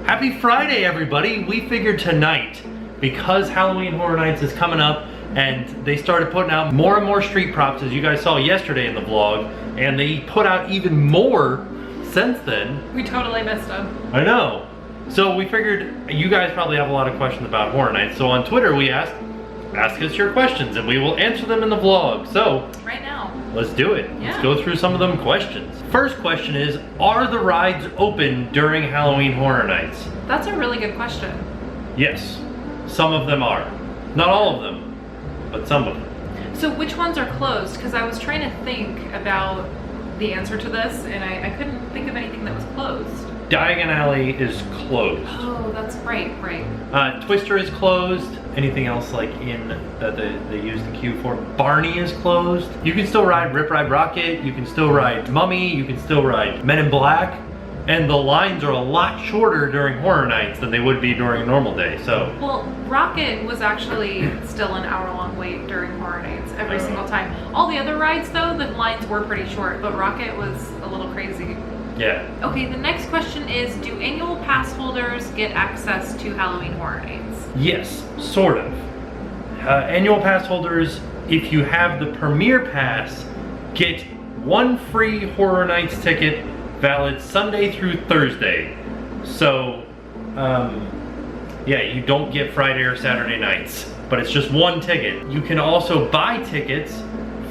Happy Friday, everybody. We figured tonight, because Halloween Horror Nights is coming up, and they started putting out more and more street props, as you guys saw yesterday in the vlog, and they put out even more since then. We totally missed them. I know. So we figured you guys probably have a lot of questions about Horror Nights, so on Twitter we asked, ask us your questions, and we will answer them in the vlog. So, right now. Let's do it. Yeah. Let's go through some of them questions. First question is, are the rides open during Halloween Horror Nights? That's a really good question. Yes, some of them are. Not all of them, but some of them. So which ones are closed? Because I was trying to think about the answer to this, and I couldn't think of anything that was closed. Diagon Alley is closed. Oh, that's right. Twister is closed. Anything else like in that they use the queue for? Barney is closed. You can still ride Rip Ride Rocket. You can still ride Mummy. You can still ride Men in Black. And the lines are a lot shorter during Horror Nights than they would be during a normal day, so. Well, Rocket was actually still an hour-long wait during Horror Nights every single time. All the other rides, though, the lines were pretty short, but Rocket was a little crazy. Yeah. Okay, the next question is, do annual pass holders get access to Halloween Horror Nights? Yes, sort of. Annual pass holders, if you have the Premier Pass, get one free Horror Nights ticket valid Sunday through Thursday. So, yeah, you don't get Friday or Saturday nights, but it's just one ticket. You can also buy tickets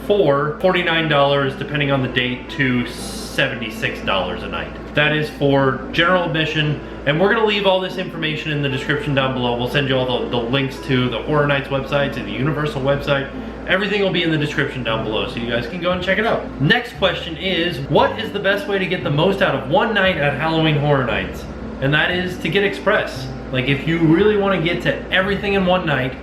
for $49, depending on the date, to $76 a night. That is for general admission, and we're gonna leave all this information in the description down below. We'll send you all the links to the Horror Nights website, to the Universal website. Everything will be in the description down below, so you guys can go and check it out. Next question is, what is the best way to get the most out of one night at Halloween Horror Nights? And that is to get Express. Like, if you really want to get to everything in one night,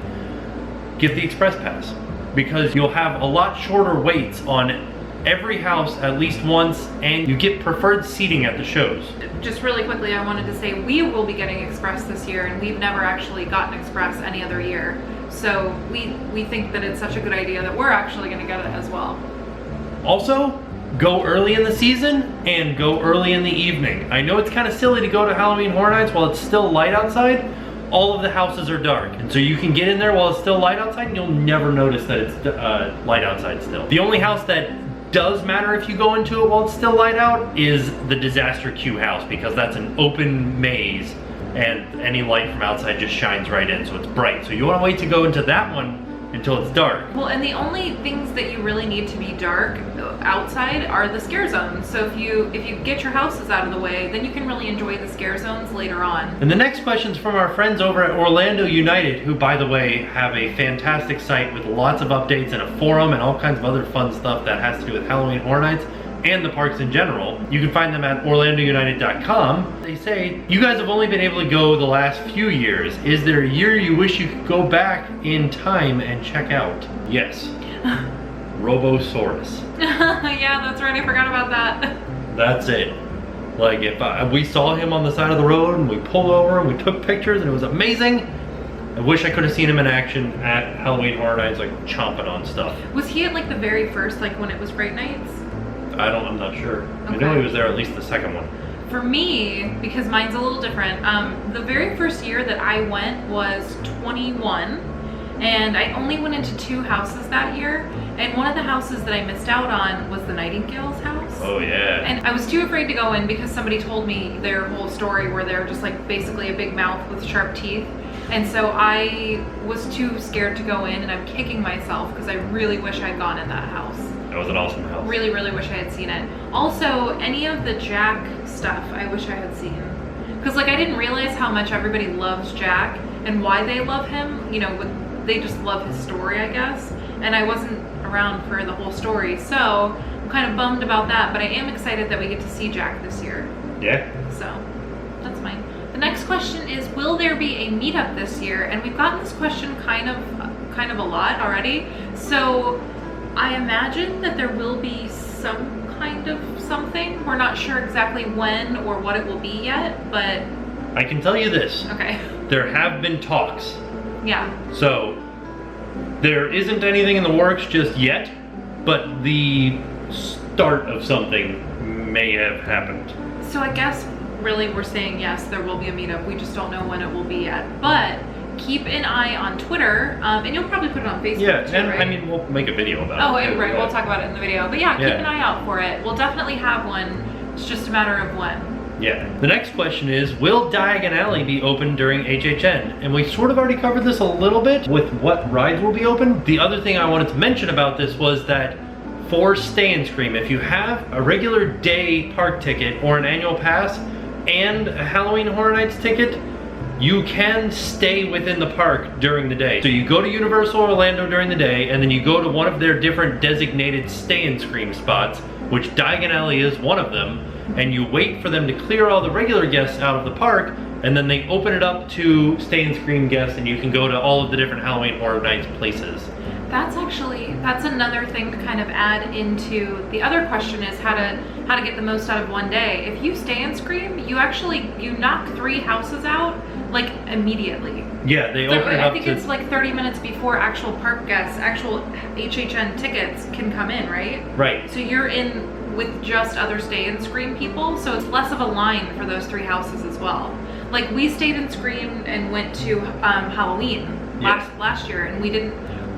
get the Express Pass, because you'll have a lot shorter waits on every house at least once, and you get preferred seating at the shows. Just really quickly, I wanted to say we will be getting Express this year, and we've never actually gotten Express any other year. So we think that it's such a good idea that we're actually going to get it as well. Also, go early in the season and go early in the evening. I know it's kind of silly to go to Halloween Horror Nights while it's still light outside. All of the houses are dark, and so you can get in there while it's still light outside, and you'll never notice that it's light outside still. The only house that does matter if you go into it while it's still light out is the Disaster Queue house, because that's an open maze and any light from outside just shines right in, so it's bright. So you want to wait to go into that one until it's dark. Well, and the only things that you really need to be dark outside are the scare zones. So if you get your houses out of the way, then you can really enjoy the scare zones later on. And the next question's from our friends over at Orlando United, who, by the way, have a fantastic site with lots of updates and a forum and all kinds of other fun stuff that has to do with Halloween Horror Nights and the parks in general. You can find them at orlandounited.com. They say, you guys have only been able to go the last few years. Is there a year you wish you could go back in time and check out? Yes. Robosaurus. Yeah, that's right, I forgot about that. That's it. Like, if we saw him on the side of the road and we pulled over and we took pictures and it was amazing. I wish I could have seen him in action at Halloween Horror Nights, like chomping on stuff. Was he at like the very first, like when it was Fright Nights? I'm not sure. Okay. I know he was there at least the second one. For me, because mine's a little different, the very first year that I went was 21, and I only went into 2 houses that year, and one of the houses that I missed out on was the Nightingale's house. Oh yeah. And I was too afraid to go in because somebody told me their whole story where they're just like basically a big mouth with sharp teeth. And so I was too scared to go in, and I'm kicking myself because I really wish I'd gone in that house. That was an awesome house. Really, really wish I had seen it. Also, any of the Jack stuff I wish I had seen. Because like I didn't realize how much everybody loves Jack and why they love him. You know, they just love his story, I guess. And I wasn't around for the whole story, so I'm kind of bummed about that. But I am excited that we get to see Jack this year. Yeah. So, that's mine. The next question is, will there be a meetup this year? And we've gotten this question kind of a lot already. So I imagine that there will be some kind of something. We're not sure exactly when or what it will be yet, but I can tell you this. Okay. There have been talks. Yeah. So there isn't anything in the works just yet, but the start of something may have happened. So I guess really we're saying yes, there will be a meetup. We just don't know when it will be yet. But keep an eye on Twitter, and you'll probably put it on Facebook too, and right? I mean, we'll make a video about Oh, it. and right, we'll talk about it in the video. But yeah, keep an eye out for it. We'll definitely have one. It's just a matter of when. Yeah. The next question is, will Diagon Alley be open during HHN? And we sort of already covered this a little bit with what rides will be open. The other thing I wanted to mention about this was that for Stay and Scream, if you have a regular day park ticket or an annual pass and a Halloween Horror Nights ticket, you can stay within the park during the day. So you go to Universal Orlando during the day, and then you go to one of their different designated Stay and Scream spots, which Diagon Alley is one of them, and you wait for them to clear all the regular guests out of the park, and then they open it up to Stay and Scream guests, and you can go to all of the different Halloween Horror Nights places. That's another thing to kind of add into the other question is how to get the most out of one day. If you Stay and Scream, you knock 3 houses out like immediately. Yeah, they open it up. I think it's like 30 minutes before actual park guests, actual HHN tickets can come in, right? Right. So you're in with just other Stay and Scream people, so it's less of a line for those 3 houses as well. Like we stayed and screamed and went to Halloween last year, and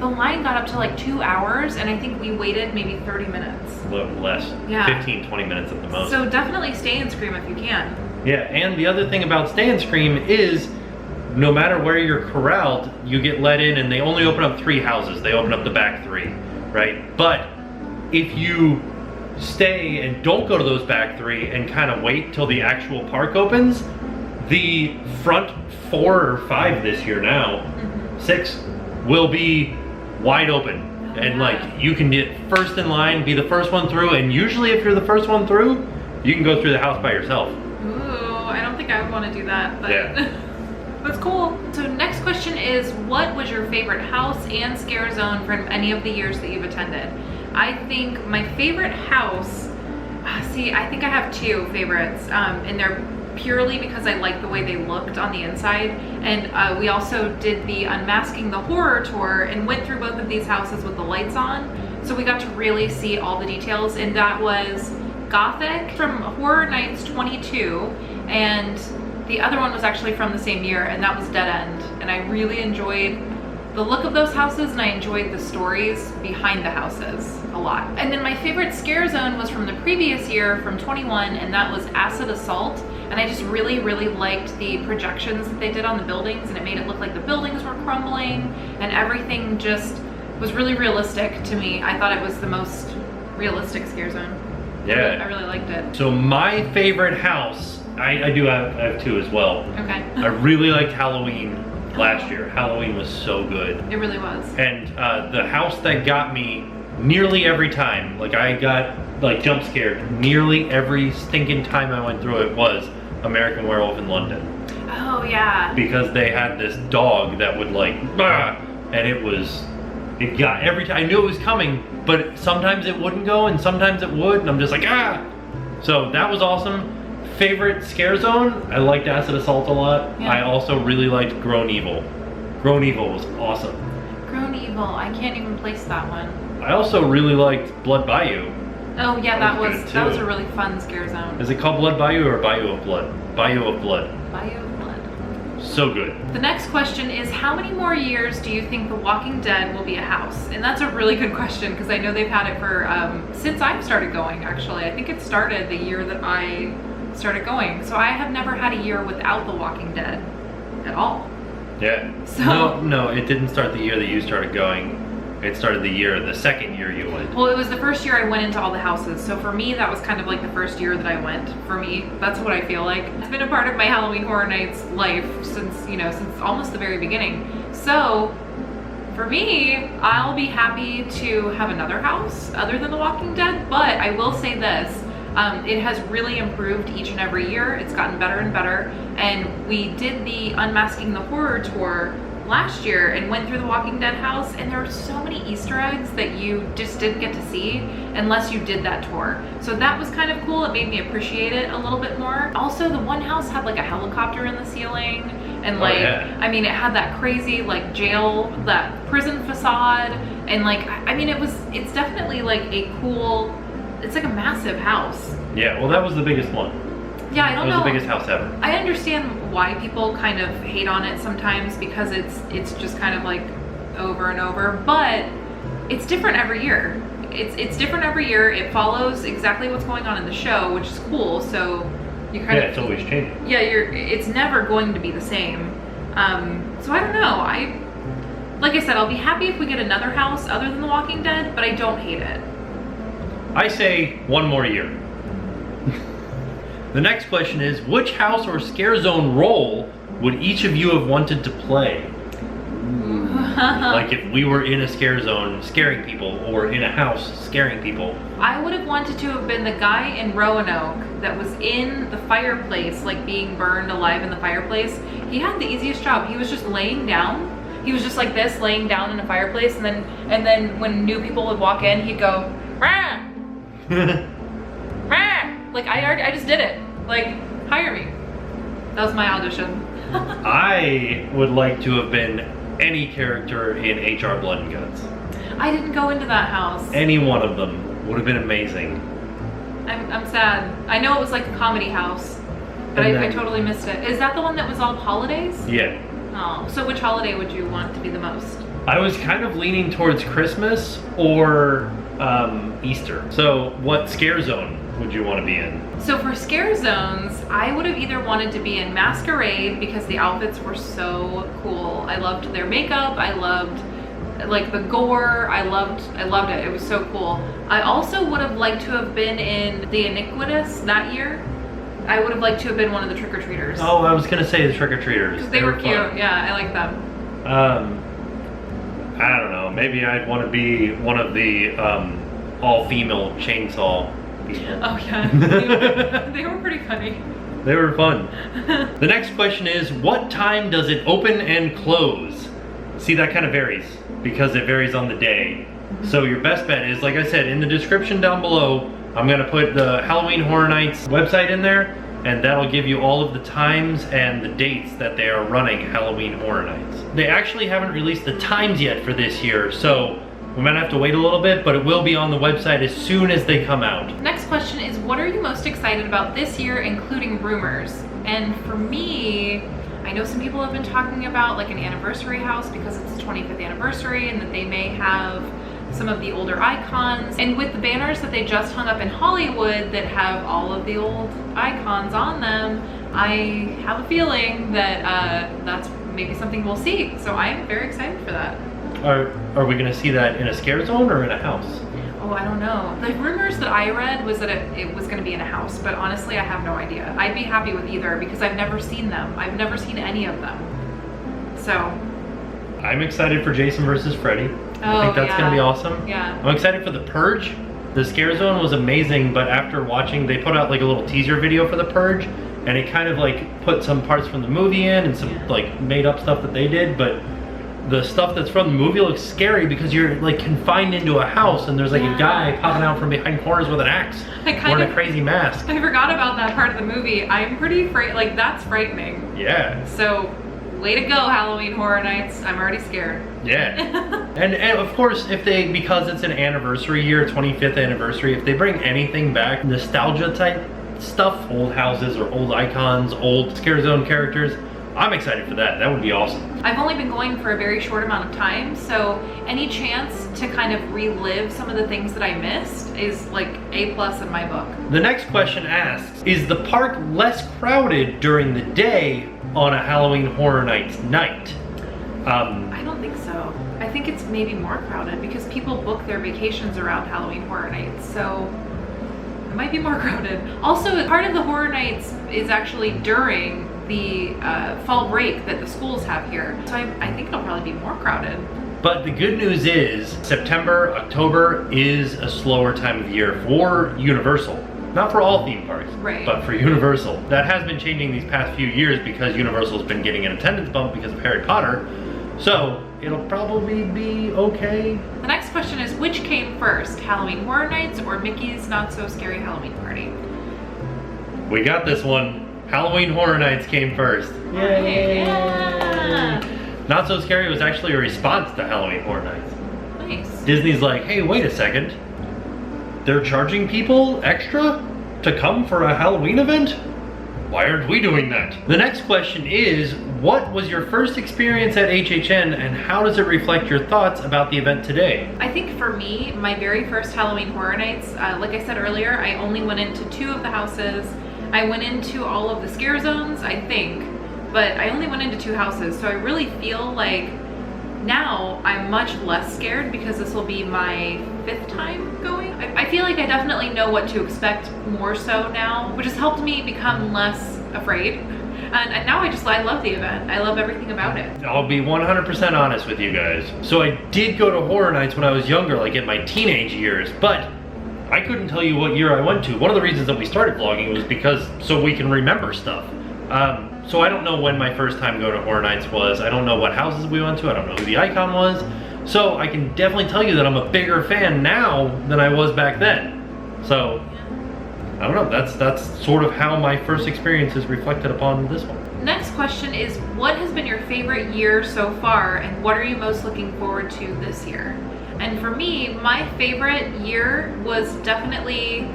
the line got up to like 2 hours, and I think we waited maybe 30 minutes. A little less, 15, 20 minutes at the most. So definitely Stay and Scream if you can. Yeah, and the other thing about Stay and Scream is no matter where you're corralled, you get let in, and they only open up 3 houses. They open up the back 3, right? But if you stay and don't go to those back 3 and kind of wait till the actual park opens, the front 4 or 5 this year now, 6, will be wide open. And like you can get first in line, be the first one through, and usually if you're the first one through, you can go through the house by yourself. Ooh, I don't think I would want to do that, but yeah. That's cool. So next question is, what was your favorite house and scare zone from any of the years that you've attended? I think my favorite house, I think I have 2 favorites, and they're purely because I like the way they looked on the inside. And we also did the Unmasking the Horror tour and went through both of these houses with the lights on. So we got to really see all the details, and that was Gothic from Horror Nights 22, and the other one was actually from the same year, and that was Dead End. And I really enjoyed the look of those houses, and I enjoyed the stories behind the houses a lot. And then my favorite scare zone was from the previous year, from 21, and that was Acid Assault. And I just really, really liked the projections that they did on the buildings, and it made it look like the buildings were crumbling, and everything just was really realistic to me. I thought it was the most realistic scare zone. Yeah. I really liked it. So my favorite house, I have 2 as well. Okay. I really liked Halloween last year. Halloween was so good. It really was. And the house that got me nearly every time, like I got like jump scared nearly every stinking time I went through it, was American Werewolf in London. Oh yeah. Because they had this dog that would like, and it got every time. I knew it was coming, but sometimes it wouldn't go and sometimes it would, and I'm just like, So that was awesome. Favorite scare zone, I liked Acid Assault a lot. Yeah. I also really liked Grown Evil. Grown Evil was awesome. Grown Evil, I can't even place that one. I also really liked Blood Bayou. Oh yeah, that was too. a really fun scare zone. Is it called Blood Bayou or Bayou of Blood? Bayou of Blood. Bayou of Blood. So good. The next question is, how many more years do you think The Walking Dead will be a house? And that's a really good question, because I know they've had it for, since I've started going, actually. I think it started the year that I started going. So I have never had a year without The Walking Dead at all. Yeah. So No, it didn't start the year that you started going. It started the second year you went. Well, it was the first year I went into all the houses. So for me, that was kind of like the first year that I went. For me, that's what I feel like. It's been a part of my Halloween Horror Nights life since almost the very beginning. So for me, I'll be happy to have another house other than The Walking Dead. But I will say this. It has really improved each and every year. It's gotten better and better. And we did the Unmasking the Horror tour last year and went through the Walking Dead house, and there were so many Easter eggs that you just didn't get to see unless you did that tour. So that was kind of cool. It made me appreciate it a little bit more. Also, the one house had like a helicopter in the ceiling, and like, I mean, it had that crazy like jail, that prison facade, and like, I mean, it's definitely like a cool, it's like a massive house. Yeah, well, that was the biggest one. Yeah, I don't know. It was the biggest house ever. I understand why people kind of hate on it sometimes because it's just kind of like over and over, but it's different every year. It's different every year. It follows exactly what's going on in the show, which is cool. So you kind of it's always changing. Yeah, it's never going to be the same. So I don't know. Like I said, I'll be happy if we get another house other than The Walking Dead, but I don't hate it. I say one more year. The next question is, which house or scare zone role would each of you have wanted to play? Like if we were in a scare zone scaring people, or in a house scaring people. I would have wanted to have been the guy in Roanoke that was in the fireplace, like being burned alive in the fireplace. He had the easiest job. He was just laying down. He was just like this, laying down in a fireplace, and then when new people would walk in, he'd go, rah! Rah! Like I just did it. Like, hire me. That was my audition. I would like to have been any character in HR Blood and Guts. I didn't go into that house. Any one of them would have been amazing. I'm sad. I know it was like a comedy house, but I totally missed it. Is that the one that was all holidays? Yeah. Oh, so which holiday would you want to be the most? I was kind of leaning towards Christmas or Easter. So what scare zone would you want to be in? So for scare zones, I would have either wanted to be in Masquerade because the outfits were so cool. I loved their makeup. I loved like the gore. I loved it. It was so cool. I also would have liked to have been in The Iniquitous that year. I would have liked to have been one of the trick-or-treaters. Oh, I was gonna say the trick-or-treaters. Because they were cute. Fun. Yeah, I like them. I don't know. Maybe I'd want to be one of the all-female chainsaw people. Oh yeah, they were pretty funny. They were fun. The next question is, what time does it open and close? See, that kind of varies because it varies on the day. So your best bet is, like I said, in the description down below, I'm gonna put the Halloween Horror Nights website in there, and that'll give you all of the times and the dates that they are running Halloween Horror Nights. They actually haven't released the times yet for this year, so we might have to wait a little bit, but it will be on the website as soon as they come out. Next question is, what are you most excited about this year, including rumors? And for me, I know some people have been talking about like an anniversary house because it's the 25th anniversary and that they may have some of the older icons. And with the banners that they just hung up in Hollywood that have all of the old icons on them, I have a feeling that that's maybe something we'll see. So I am very excited for that. Are we gonna see that in a scare zone or in a house? Oh, I don't know. The rumors that I read was that it was gonna be in a house, but honestly, I have no idea. I'd be happy with either because I've never seen them. I've never seen any of them. So. I'm excited for Jason versus Freddy. I think that's gonna be awesome. Yeah. I'm excited for The Purge. The scare zone was amazing, but after watching, they put out like a little teaser video for The Purge, and it kind of like put some parts from the movie in and some like made up stuff that they did, but the stuff that's from the movie looks scary because you're like confined into a house and there's like a guy popping out from behind corners with an axe wearing a crazy mask. I forgot about that part of the movie. I'm pretty afraid, like that's frightening. Yeah. So, way to go, Halloween Horror Nights. I'm already scared. Yeah. and of course, because it's an anniversary year, 25th anniversary, if they bring anything back, nostalgia type stuff, old houses or old icons, old scare zone characters, I'm excited for that. That would be awesome. I've only been going for a very short amount of time, so any chance to kind of relive some of the things that I missed is like A+ in my book. The next question asks, is the park less crowded during the day on a Halloween Horror Nights night? I don't think so. I think it's maybe more crowded because people book their vacations around Halloween Horror Nights, so it might be more crowded. Also, part of the Horror Nights is actually during the fall break that the schools have here. So I think it'll probably be more crowded. But the good news is September, October is a slower time of year for Universal. Not for all theme parks, but for Universal. That has been changing these past few years because Universal's been getting an attendance bump because of Harry Potter. So it'll probably be okay. The next question is, which came first, Halloween Horror Nights or Mickey's Not So Scary Halloween Party? We got this one. Halloween Horror Nights came first. Yay! Yeah. Not So Scary was actually a response to Halloween Horror Nights. Nice. Disney's like, hey, wait a second. They're charging people extra to come for a Halloween event? why aren't we doing that? The next question is, what was your first experience at HHN and how does it reflect your thoughts about the event today? I think for me, my very first Halloween Horror Nights, like I said earlier, I only went into 2 of the houses. I went into all of the scare zones, I think, but I only went into 2 houses. So I really feel like now I'm much less scared because this will be my 5th time going. I feel like I definitely know what to expect more so now, which has helped me become less afraid. And now I love the event. I love everything about it. I'll be 100% honest with you guys. So I did go to Horror Nights when I was younger, like in my teenage years, but I couldn't tell you what year I went to. One of the reasons that we started vlogging was because so we can remember stuff. So I don't know when my first time going to Horror Nights was. I don't know what houses we went to. I don't know who the icon was. So I can definitely tell you that I'm a bigger fan now than I was back then. So I don't know, that's sort of how my first experience is reflected upon this one. Next question is, what has been your favorite year so far and what are you most looking forward to this year? And for me, my favorite year was definitely,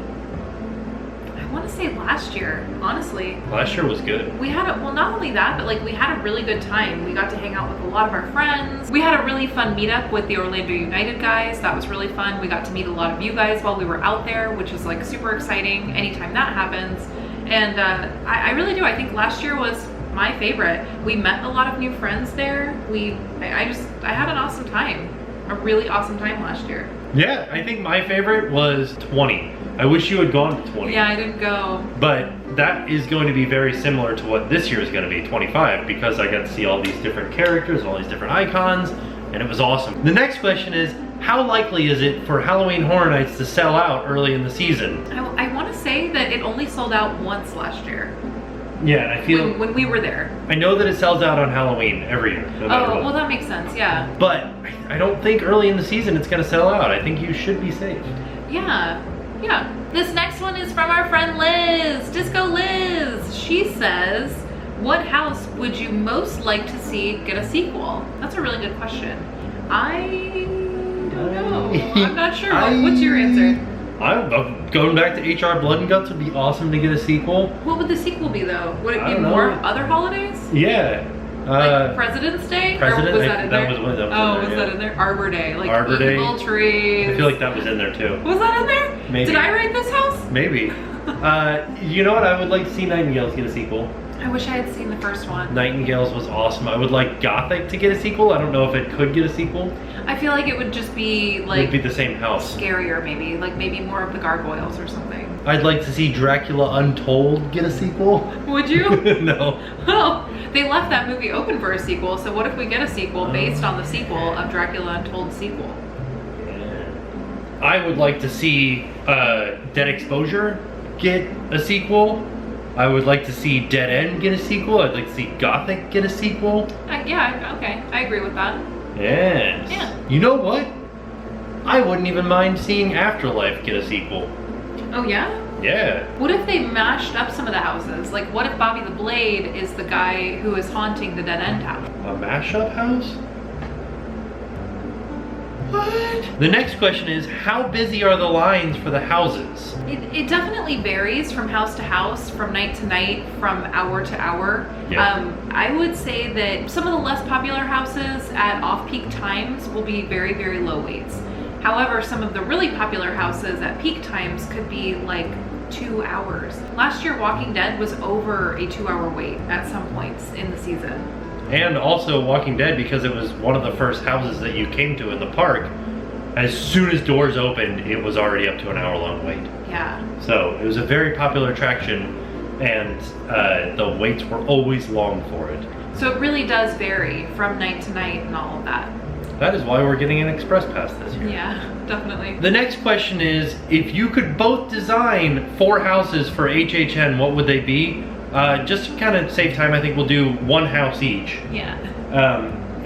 I want to say last year, honestly. Last year was good. We had well, not only that, but like we had a really good time. We got to hang out with a lot of our friends. We had a really fun meetup with the Orlando United guys. That was really fun. We got to meet a lot of you guys while we were out there, which is like super exciting anytime that happens. And I really do. I think last year was my favorite. We met a lot of new friends there. I had an awesome time. A really awesome time last year. Yeah, I think my favorite was 20. I wish you had gone to 20. Yeah, I didn't go. But that is going to be very similar to what this year is going to be, 25, because I got to see all these different characters, all these different icons, and it was awesome. The next question is, how likely is it for Halloween Horror Nights to sell out early in the season? I want to say that it only sold out once last year. Yeah, and I feel... When we were there. I know that it sells out on Halloween every year. No matter what. Well that makes sense, yeah. But I don't think early in the season it's going to sell out. I think you should be safe. Yeah. This next one is from our friend Liz, Disco Liz. She says, what house would you most like to see get a sequel? That's a really good question. I don't know. I'm not sure. What's your answer? Going back to HR Blood and Guts would be awesome to get a sequel. What would the sequel be though? Would it be more other holidays? Yeah. Like President's Day? Or was that in there? Was that in there? Arbor Day. Like Arbor Day. evil trees. I feel like that was in there too. Was that in there? Maybe. Did I write this house? Maybe. You know what? I would like to see Nightingales get a sequel. I wish I had seen the first one. Nightingales was awesome. I would like Gothic to get a sequel. I don't know if it could get a sequel. I feel like it would just be like... It would be the same house. Scarier maybe. Like maybe more of the gargoyles or something. I'd like to see Dracula Untold get a sequel. Would you? No. Well, they left that movie open for a sequel, so what if we get a sequel based on the sequel of Dracula Untold sequel? Yeah. I would like to see Dead Exposure get a sequel. I would like to see Dead End get a sequel. I'd like to see Gothic get a sequel. Yeah, okay. I agree with that. Yes. Yeah. You know what? I wouldn't even mind seeing Afterlife get a sequel. Oh, yeah? Yeah. What if they mashed up some of the houses? Like, what if Bobby the Blade is the guy who is haunting the Dead End house? A mashup house? What? The next question is, how busy are the lines for the houses? It definitely varies from house to house, from night to night, from hour to hour. Yeah. I would say that some of the less popular houses at off-peak times will be very, very low waits. However, some of the really popular houses at peak times could be like 2 hours. Last year, Walking Dead was over a 2-hour wait at some points in the season. And also Walking Dead, because it was one of the first houses that you came to in the park, as soon as doors opened, it was already up to an hour-long wait. Yeah. So it was a very popular attraction, and the waits were always long for it. So it really does vary from night to night and all of that. That is why we're getting an express pass this year. Yeah, definitely. The next question is, if you could both design 4 houses for HHN, what would they be? Just to kind of save time, I think we'll do 1 house each. Yeah.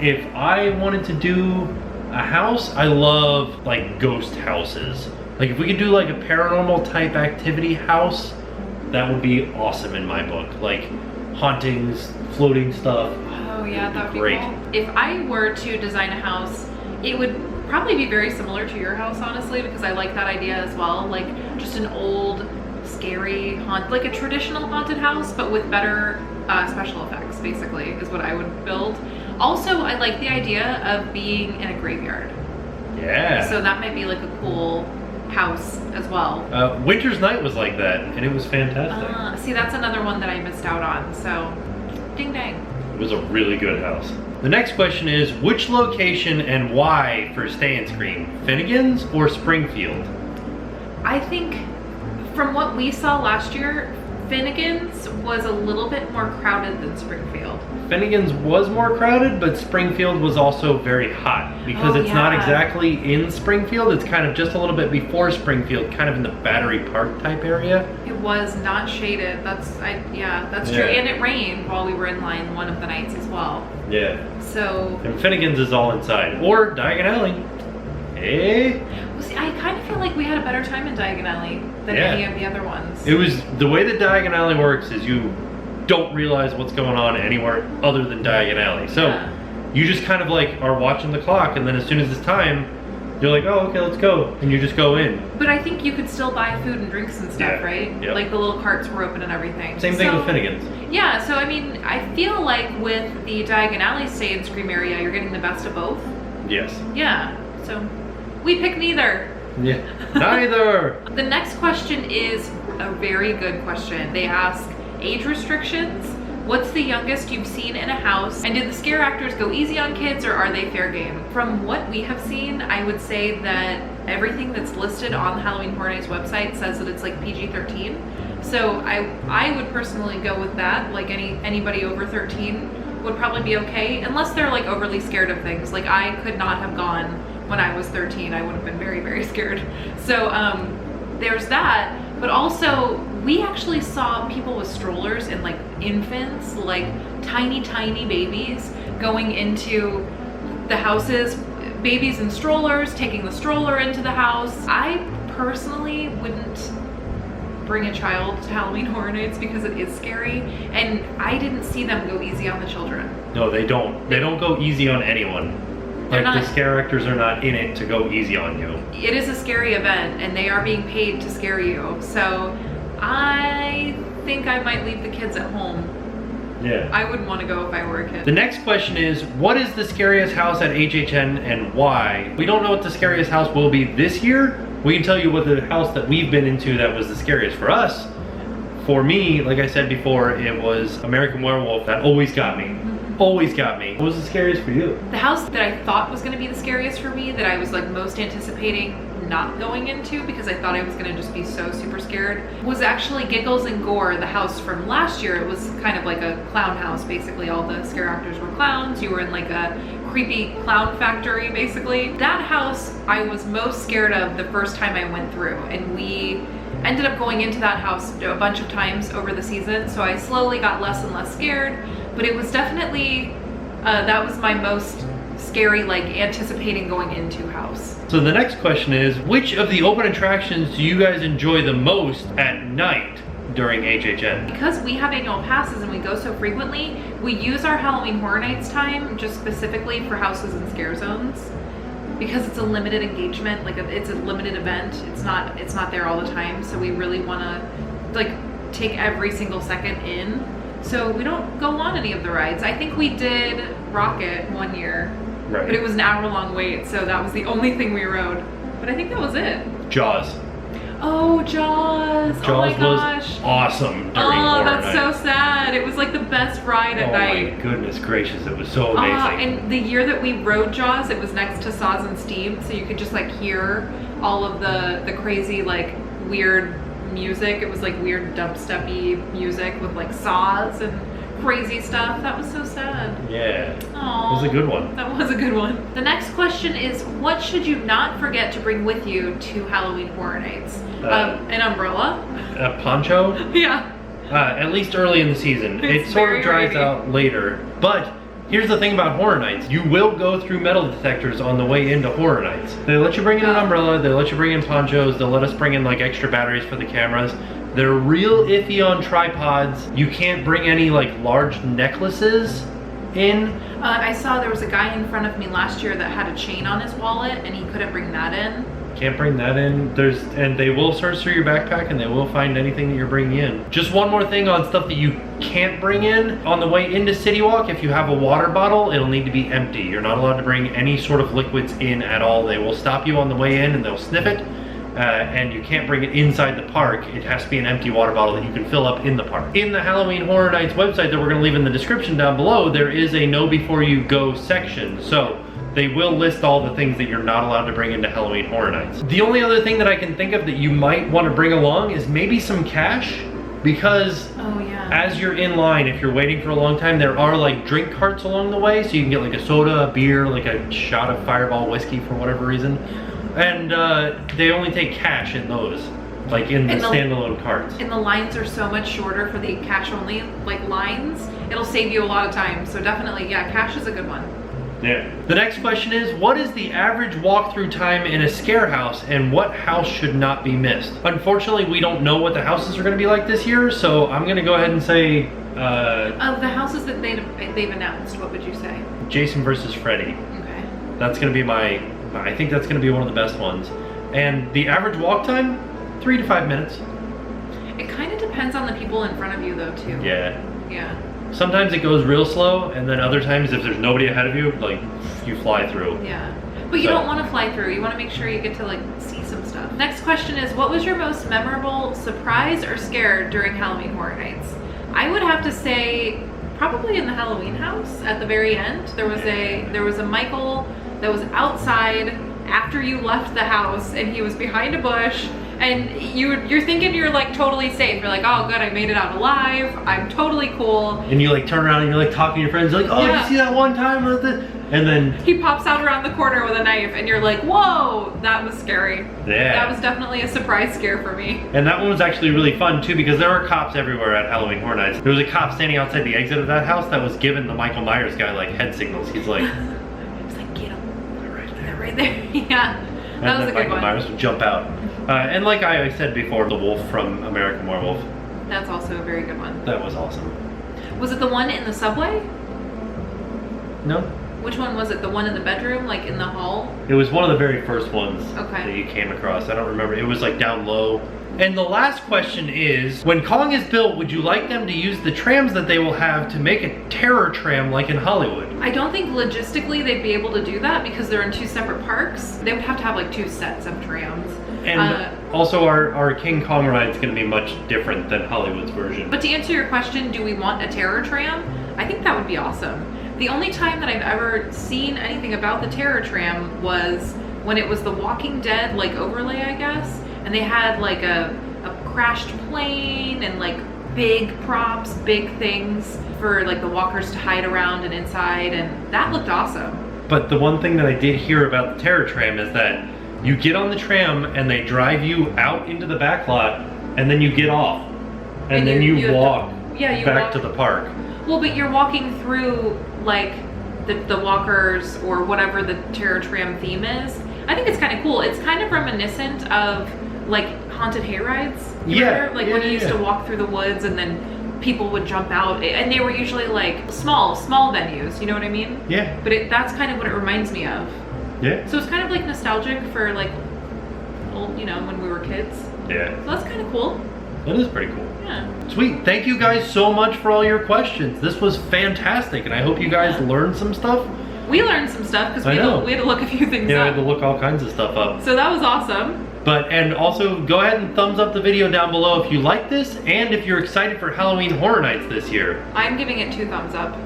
If I wanted to do a house, I love like ghost houses. Like if we could do like a paranormal type activity house, that would be awesome in my book. Like hauntings, floating stuff. Oh yeah, that would be great. cool. If I were to design a house, it would probably be very similar to your house, honestly, because I like that idea as well. Like just an old, scary like a traditional haunted house, but with better special effects, basically, is what I would build. Also, I like the idea of being in a graveyard. Yeah. So that might be like a cool house as well. Winter's Night was like that, and it was fantastic. See, that's another one that I missed out on, so ding dang. It was a really good house. The next question is, which location and why for Stay and Scream? Finnegans or Springfield? I think from what we saw last year, Finnegans was a little bit more crowded than Springfield. Finnegans was more crowded, but Springfield was also very hot because it's not exactly in Springfield. It's kind of just a little bit before Springfield, kind of in the Battery Park type area. It was not shaded. That's true. And it rained while we were in line one of the nights as well. Yeah. So. And Finnegans is all inside, or Diagon Alley. Hey. Well, see, I kind of feel like we had a better time in Diagon Alley than any of the other ones. It was the way that Diagon Alley works is you don't realize what's going on anywhere other than Diagon Alley. So you just kind of like are watching the clock, and then as soon as it's time, you're like, oh, okay, let's go, and you just go in. But I think you could still buy food and drinks and stuff, right? Yep. Like the little carts were open and everything. Same thing with Finnegans. Yeah, so I mean, I feel like with the Diagon Alley Stay and Scream area, you're getting the best of both. Yes. Yeah, so we pick neither. Yeah, neither. The next question is a very good question. They ask, age restrictions? What's the youngest you've seen in a house? And did the scare actors go easy on kids, or are they fair game? From what we have seen, I would say that everything that's listed on the Halloween Horror Nights website says that it's like PG-13. So I would personally go with that. Like anybody over 13 would probably be okay, unless they're like overly scared of things. Like I could not have gone when I was 13. I would have been very, very scared. So there's that. But also, we actually saw people with strollers and like infants, like tiny, tiny babies going into the houses, babies in strollers, taking the stroller into the house. I personally wouldn't bring a child to Halloween Horror Nights because it is scary, and I didn't see them go easy on the children. No, they don't. They don't go easy on anyone. Like, the scare actors are not in it to go easy on you. It is a scary event, and they are being paid to scare you. So I think I might leave the kids at home. Yeah. I wouldn't want to go if I were a kid. The next question is, what is the scariest house at HHN and why? We don't know what the scariest house will be this year. We can tell you what the house that we've been into that was the scariest for us. For me, like I said before, it was American Werewolf. That always got me. Always got me. What was the scariest for you? The house that I thought was going to be the scariest for me, that I was like most anticipating not going into because I thought I was going to just be so super scared, was actually Giggles and Gore, the house from last year. It was kind of like a clown house, basically. All the scare actors were clowns. You were in like a creepy clown factory, basically. That house I was most scared of the first time I went through, and we ended up going into that house a bunch of times over the season, so I slowly got less and less scared. But it was definitely, that was my most scary, like, anticipating going into house. So the next question is, which of the open attractions do you guys enjoy the most at night during HHN? Because we have annual passes and we go so frequently, we use our Halloween Horror Nights time just specifically for houses and scare zones. Because it's a limited engagement, like it's a limited event. It's not there all the time, so we really want to like take every single second in. So we don't go on any of the rides. I think we did Rocket one year, right, but it was an hour-long wait, so that was the only thing we rode. But I think that was it. Jaws. Oh, Jaws. Oh my gosh. Was awesome during Horror Nights. So sad. It was like the best ride at night. Oh my goodness gracious, it was so amazing. And the year that we rode Jaws, it was next to Saws and Steam, so you could just like hear all of the crazy like weird music. It was like weird dubstep-y music with like saws and crazy stuff. That was so sad. Yeah. Aww. It was a good one. That was a good one. The next question is, what should you not forget to bring with you to Halloween Horror Nights? An umbrella. A poncho? Yeah. At least early in the season. It sort of dries out later. But here's the thing about Horror Nights. You will go through metal detectors on the way into Horror Nights. They let you bring in an umbrella, they let you bring in ponchos, they'll let us bring in like extra batteries for the cameras. They're real iffy on tripods. You can't bring any like large necklaces in. I saw there was a guy in front of me last year that had a chain on his wallet and he couldn't bring that in. can't bring that in. And they will search through your backpack and they will find anything that you're bringing in. Just one more thing on stuff that you can't bring in. On the way into City Walk, if you have a water bottle, it'll need to be empty. You're not allowed to bring any sort of liquids in at all. They will stop you on the way in and they'll sniff it. And you can't bring it inside the park. It has to be an empty water bottle that you can fill up in the park. In the Halloween Horror Nights website that we're gonna leave in the description down below, there is a know before you go section. So they will list all the things that you're not allowed to bring into Halloween Horror Nights. The only other thing that I can think of that you might want to bring along is maybe some cash, because as you're in line, if you're waiting for a long time, there are like drink carts along the way, so you can get like a soda, a beer, like a shot of Fireball whiskey for whatever reason. And they only take cash in those, like in the standalone carts. And the lines are so much shorter for the cash only like lines. It'll save you a lot of time. So definitely, yeah, cash is a good one. Yeah. The next question is, what is the average walkthrough time in a scare house and what house should not be missed? Unfortunately, we don't know what the houses are going to be like this year, so I'm going to go ahead and say... of the houses that they've announced, what would you say? Jason versus Freddy. Okay. That's going to be I think that's going to be one of the best ones. And the average walk time, 3 to 5 minutes. It kind of depends on the people in front of you though too. Yeah. Yeah. Sometimes it goes real slow, and then other times if there's nobody ahead of you, like, you fly through. Yeah. But you don't want to fly through. You want to make sure you get to like see some stuff. Next question is, what was your most memorable surprise or scare during Halloween Horror Nights? I would have to say probably in the Halloween house at the very end. There was a Michael that was outside after you left the house, and he was behind a bush, and you're thinking you're like totally safe. You're like, oh good, I made it out alive, I'm totally cool. And you like turn around and you're like talking to your friends, you're like, oh, you see that one time with it? And then he pops out around the corner with a knife, and you're like, whoa, that was scary. Yeah. That was definitely a surprise scare for me. And that one was actually really fun too, because there are cops everywhere at Halloween Horror Nights. There was a cop standing outside the exit of that house that was giving the Michael Myers guy like head signals. He's like, right there. Yeah, that was a good one. Michael Myers would jump out. And like I said before, the wolf from American Werewolf. That's also a very good one. That was awesome. Was it the one in the subway? No. Which one was it? The one in the bedroom, like in the hall? It was one of the very first ones that you came across. I don't remember. It was like down low. And the last question is, when Kong is built, would you like them to use the trams that they will have to make a terror tram like in Hollywood? I don't think logistically they'd be able to do that because they're in 2 separate parks. They would have to have like 2 sets of trams. And also our King Kong ride is going to be much different than Hollywood's version. But to answer your question, do we want a terror tram? I think that would be awesome. The only time that I've ever seen anything about the terror tram was when it was the Walking Dead like overlay, I guess. And they had like a crashed plane and like big props, big things for like the walkers to hide around and inside, and that looked awesome. But the one thing that I did hear about the terror tram is that you get on the tram and they drive you out into the back lot, and then you get off. And then you walk back to the park. Well, but you're walking through like the walkers or whatever the terror tram theme is. I think it's kind of cool. It's kind of reminiscent of like haunted hayrides. Like when you used to walk through the woods and then people would jump out, and they were usually like small venues, you know what I mean? Yeah. But that's kind of what it reminds me of. Yeah. So it's kind of like nostalgic for like old, you know, when we were kids. Yeah. So that's kind of cool. That is pretty cool. Yeah. Sweet. Thank you guys so much for all your questions. This was fantastic, and I hope you guys learned some stuff. We learned some stuff because we had to look a few things up. Yeah, we had to look all kinds of stuff up. So that was awesome. And also go ahead and thumbs up the video down below if you like this, and if you're excited for Halloween Horror Nights this year. I'm giving it 2 thumbs up.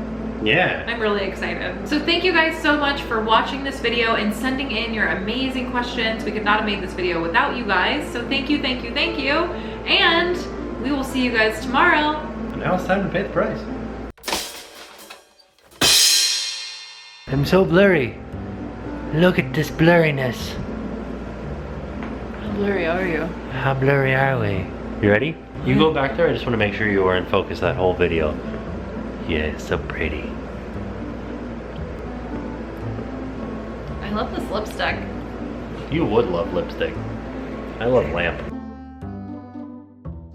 Yeah. I'm really excited. So thank you guys so much for watching this video and sending in your amazing questions. We could not have made this video without you guys. So thank you, thank you, thank you. And we will see you guys tomorrow. And now it's time to pay the price. I'm so blurry. Look at this blurriness. How blurry are you? How blurry are we? You ready? You go back there. I just want to make sure you are in focus that whole video. Yeah, it's so pretty. I love this lipstick. You would love lipstick. I love lamp.